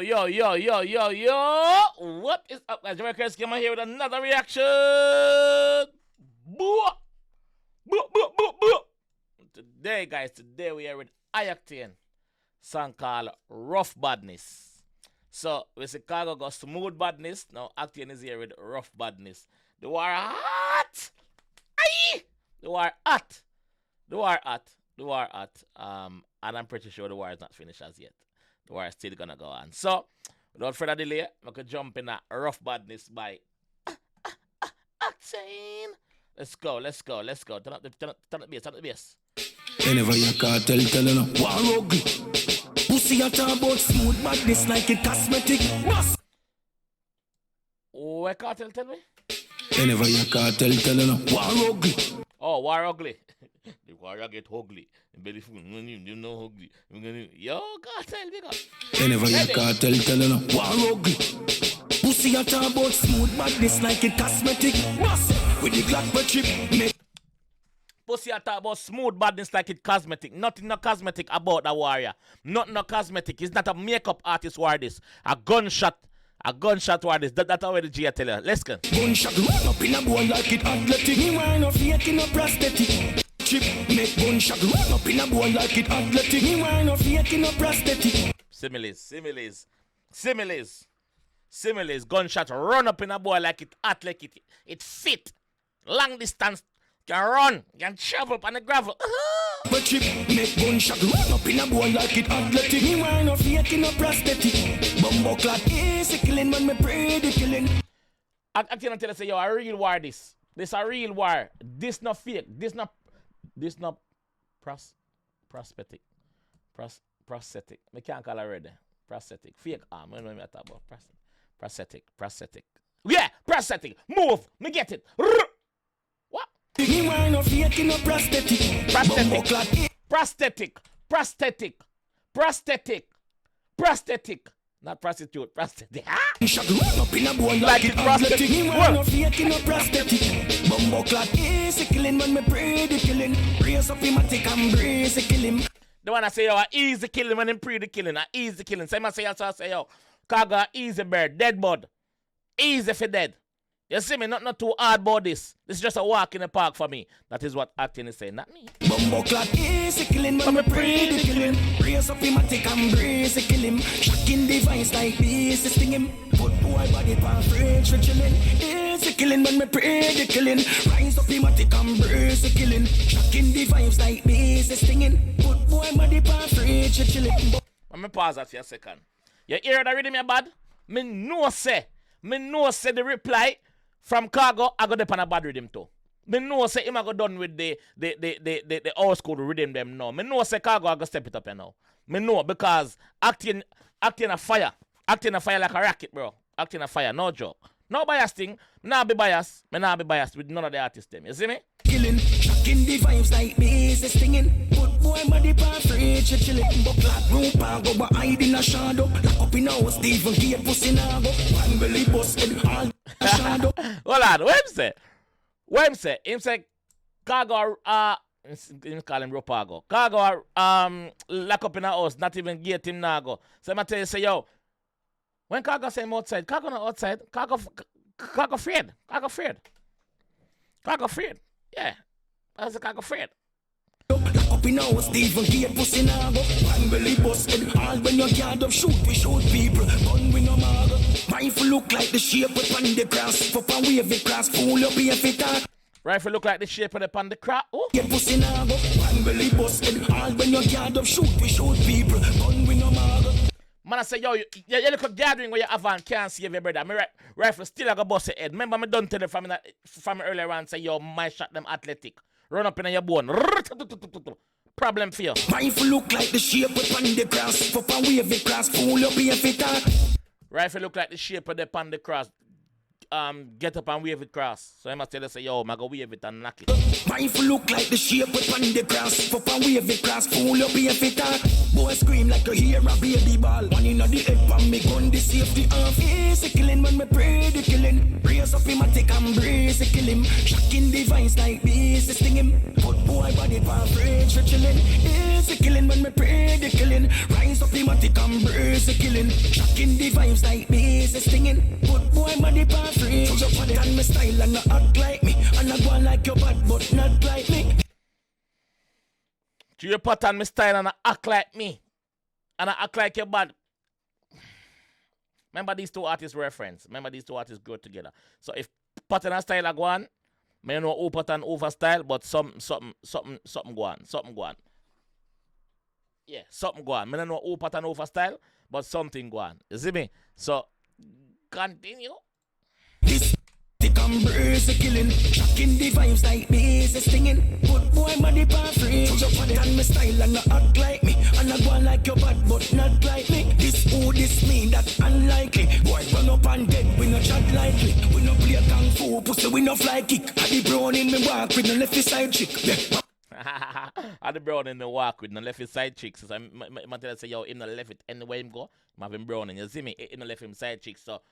yo. What is up, guys? JAMAICA'S came here with another reaction. Boo. Today, guys, we are with Octane. Song called Ruff Badness. So, we see khago got smooth badness. Now, Octane is here with Ruff Badness. The war hot. Aye! The war hot. And I'm pretty sure the war is not finished as yet. The war is still gonna go on. So, without further delay, I could jump in a Ruff Badness by Octane. Let's go. Turn up the bass. Whenever you cartel telling her, war ugly. Pussy you talk about smooth badness like it cosmetic. What cartel tell me? Whenever you cartel telling her, war ugly. Oh, war ugly. The warrior get ugly. Belly food, you know ugly. Yo, cartel, big up. Whenever you cartel telling her, war ugly. Pussy you talk about smooth badness like it cosmetic. With the Glock per chip, make Pussy talk about smooth badness like it cosmetic. Nothing no cosmetic about the warrior. Nothing no cosmetic. It's not a makeup artist war this. A gunshot war this. That's how the G tell you. Let's go. gunshot run up in a boy like it athletic. Me wine no fake in a prosthetic. Chip make gunshot run up in a boy like it athletic. Me wine no fake in a prosthetic. Similes. Gunshot run up in a boy like it athletic. It fit. Long distance. Can run, can travel on the gravel. But chip make gunshot run up in a boy like it athletic. Me wine no fake in a prosthetic. Bumbo clot easy killing when me pray the killing. I can tell you, say, yo, a real war this. This a real war. This not fake. This not prosthetic. Prosthetic. Me can't call it already. Prosthetic. Fake arm. I know what I talk about. Prosthetic. Yeah, prosthetic. Move. Me get it. What? Me wine no fake in a prosthetic. Prosthetic. Not prostitute, prosthetic. Shot run up in a boy like it athletic. Me wine no fake in a prosthetic. Bumbo clot easy killing when me pray the killing. Raise up him a tick and brace the killing. The one I say, yo, a easy killing when him pre the killing. A easy killing. Same I say, I say, yo, khago easy bird, dead bud. Easy for dead. You see me, not too hard about this. This is just a walk in the park for me. That is what Octane is saying, not me. Bumbo clot easy killing when me pray the killing. Raise up him a tick and brace the killing. Shocking device like this, sting him. Put boy body pan fridge for chilling. Easy killing when me pray the killing. Rise up him a tick and brace the killing. Shocking device like this, stinging. Put boy body pan fridge for chilling. Let me pause that for a second. You hear that rhythm, bad? Me know say the reply from khago, I go depend on a bad rhythm too. Me know say him I go done with the old school rhythm them now. Me know say khago I go step it up here now. Me know because Octane a fire. Octane a fire like a rocket, bro. Octane a fire, no joke. No bias thing. Me not be biased with none of the artists them. You see me? Killing, shocking the vibes like this, stinging. Put boy body pan fridge, chilling. But black room go but hide in a shadow. Lock up in a house, Stephen Gate pussy now go. One belly busted, all shadow. Hold on, what him say? Him say khago him call him Ropago. Khago lock up in a house, not even gate him now go. So I tell you, say yo, when khago say him outside, khago not outside, khago afraid. Yeah. That's a khago afraid. Lock up in a house, Stephen Gate pussy now go. One belly busted, all when you guard up, shoot people. Gun we no mago. Rifle look like the shape upon the grass. Pop and wave the grass, fool up here fit on. Rifle look like the shape of the pan the crap. Oh. Get pussy now go. One belly busted, all when you guard up, shoot people. Gun we no mago. Man, I say, yo, you look at gathering where you have and can't save your brother. My rifle still a go bust your head. Remember, me done tell you from earlier on, say, yo, my shot them athletic. Run up in your bone. Problem for you. Rifle look like the shape upon the grass. Pop and wave the grass, fool up here fit on. Rifle look like the shape of the pan the cross. get up and wave it cross. So I must tell you, say, yo, I go wave it and knock it. Rifle look like the shape upon the cross. Fuck and wave it cross, pull up here fit talk. Boy scream like you hear a baby ball. One in the head pan me gun, the safety off. Easy killing when me pray the killing. Raise up him and take and brace the kill him. Shocking device like this, sting him. Put boy body pan fridge for chilling. Easy killing when me pray the killing. Rise up him and take and brace the killing. Shocking device like this, stinging. Put boy body pan fridge. So you put on my style and not act like me. And I go on like your bad but not like me. To your pattern, my style, and I act like me. And I act like your bad. Remember these two artists were friends. Remember these two artists grow together. So if pattern and style are go on, may know who pattern over style, but something go on. Something go on. Yeah, something go on. May not know who pattern over style, but something go on. You see me? So continue. This thick and brace a killing. Shocking the vibes like this is stinging. Put boy body pan free. So you put on my style and not act like me. And I go on like your bad but not like me. This who this mean that unlikely. Boy run up and dead, we no chat lightly. We no play kung fu, pussy we no fly kick. Had the brown in me walk with no left side chick. Yeah. Had the brown in the walk with no left side chicks. So I tell you, say, yo, him no left it anywhere him go, him have him browning. You see me? Him no left him side chicks. So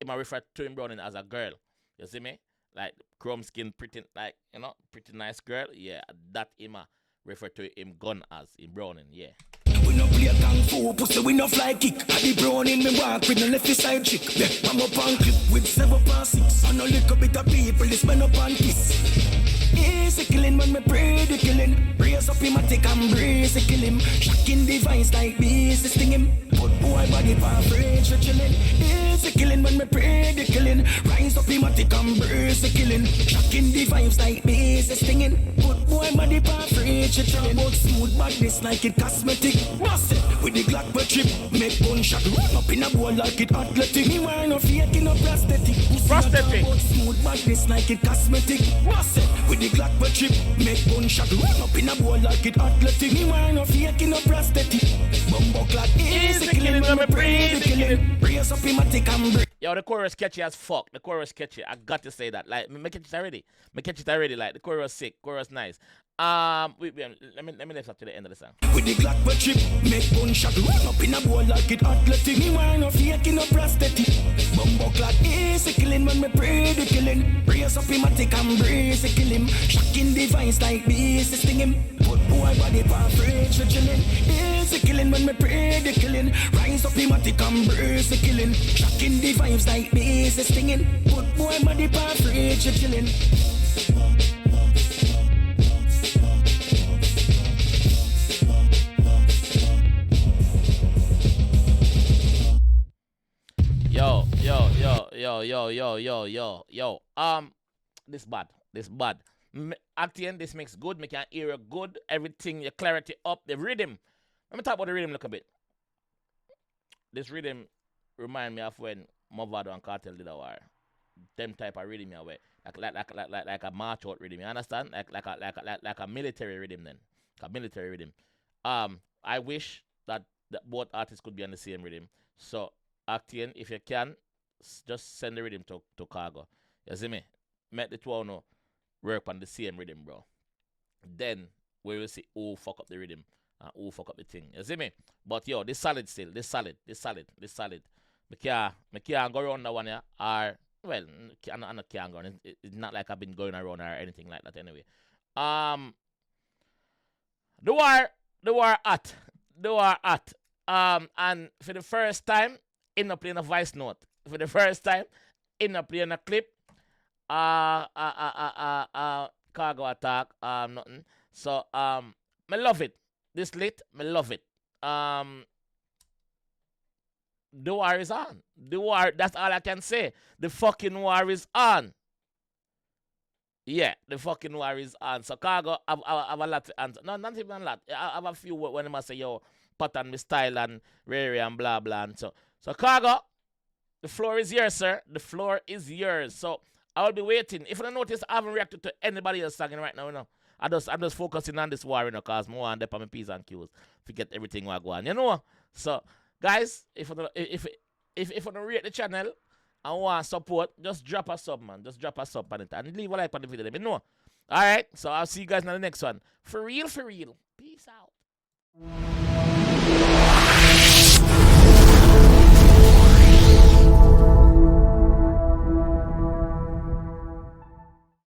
him I refer to him browning as a girl. You see me? Like chrome skin, pretty, like, you know, pretty nice girl. Yeah, that him refer to him gun as him browning. Yeah. We no play kung fu, pussy we no fly kick. Had the brown in me walk with no left side chick. Yeah, I'm up on clip with 7.6. And a little bit of people, this man up on kiss. Easy killing when me pray the killing. Raise up him and take and brace the kill him. Shocking device like this, sting him. Put boy body pan fridge for chilling. Easy killing when me pray the killing. Rise up him and take and brace the killing. Shocking device like this, stinging. Put boy body pan fridge for chilling. But smooth badness like it cosmetic. Bust it with the Glock per trip. Make one shot run up in a bowl like it athletic. Me wear no fake in a prosthetic. Prosthetic. Smooth badness like it cosmetic. Bust it with the Glock per trip. Make one shot run up in a bowl like it athletic. Me wear no fake in a prosthetic. Bumbo clock easy killing when me pray the killing. Raise up him and take and break. Yo, the chorus catchy as fuck. The chorus catchy. I got to say that. Like, me catch it already. Me catch it already. Like, the chorus sick. Chorus nice. Let me left up to the end of the song. With the Glock per trip, make one shot run up in a bowl like it athletic. Me wear no fake in a prosthetic. Bumbo clock easy killing when me pray the killing. Raise up him and take and brace the kill him. Shocking device like this, sting him. Put boy body pan fridge for chilling. Easy killing when me pray the killing. Rise up him and take and brace the killing. Shocking device like this, stinging. Put boy body pan fridge for chilling. Yo. This bad. Octane, this makes good. Make your ear good. Everything, your clarity up. The rhythm. Let me talk about the rhythm a little bit. This rhythm remind me of when Movado and Cartel did a war. Them type of rhythm away. Like a march out rhythm. You understand? Like a military rhythm then. A military rhythm. I wish that both artists could be on the same rhythm. So Octane, if you can, just send the rhythm to 𝐑𝐂𝐓𝐿. You see me? Make the two no work on the same rhythm, bro. Then we will see who fuck up the rhythm and who fuck up the thing. You see me? But yo, this solid still. This solid. Me can't go around that one here. Or well, I not can't go around. It's not like I've been going around or anything like that anyway. The war at. And for the first time, in not playing a voice note. For the first time, in not playing a clip. Cargo attack, nothing. So, me love it. This lit, me love it. The war is on. The war, that's all I can say. The fucking war is on. Yeah, the fucking war is on. So, Cargo, I have a lot to answer. No, not even a lot. I have a few when I say, yo, pattern, my style, and rare, and blah, blah. And so Cargo, the floor is yours, sir. The floor is yours. So, I will be waiting. If you don't notice, I haven't reacted to anybody else singing right now, you know. I'm just focusing on this war, you know, because more on my P's and Q's. Forget everything what go on, you know. So, guys, if you don't rate the channel and want support, just drop a sub, man. Just drop a sub on it and leave a like on the video. Let me know. Alright, so I'll see you guys in the next one. For real, for real. Peace out.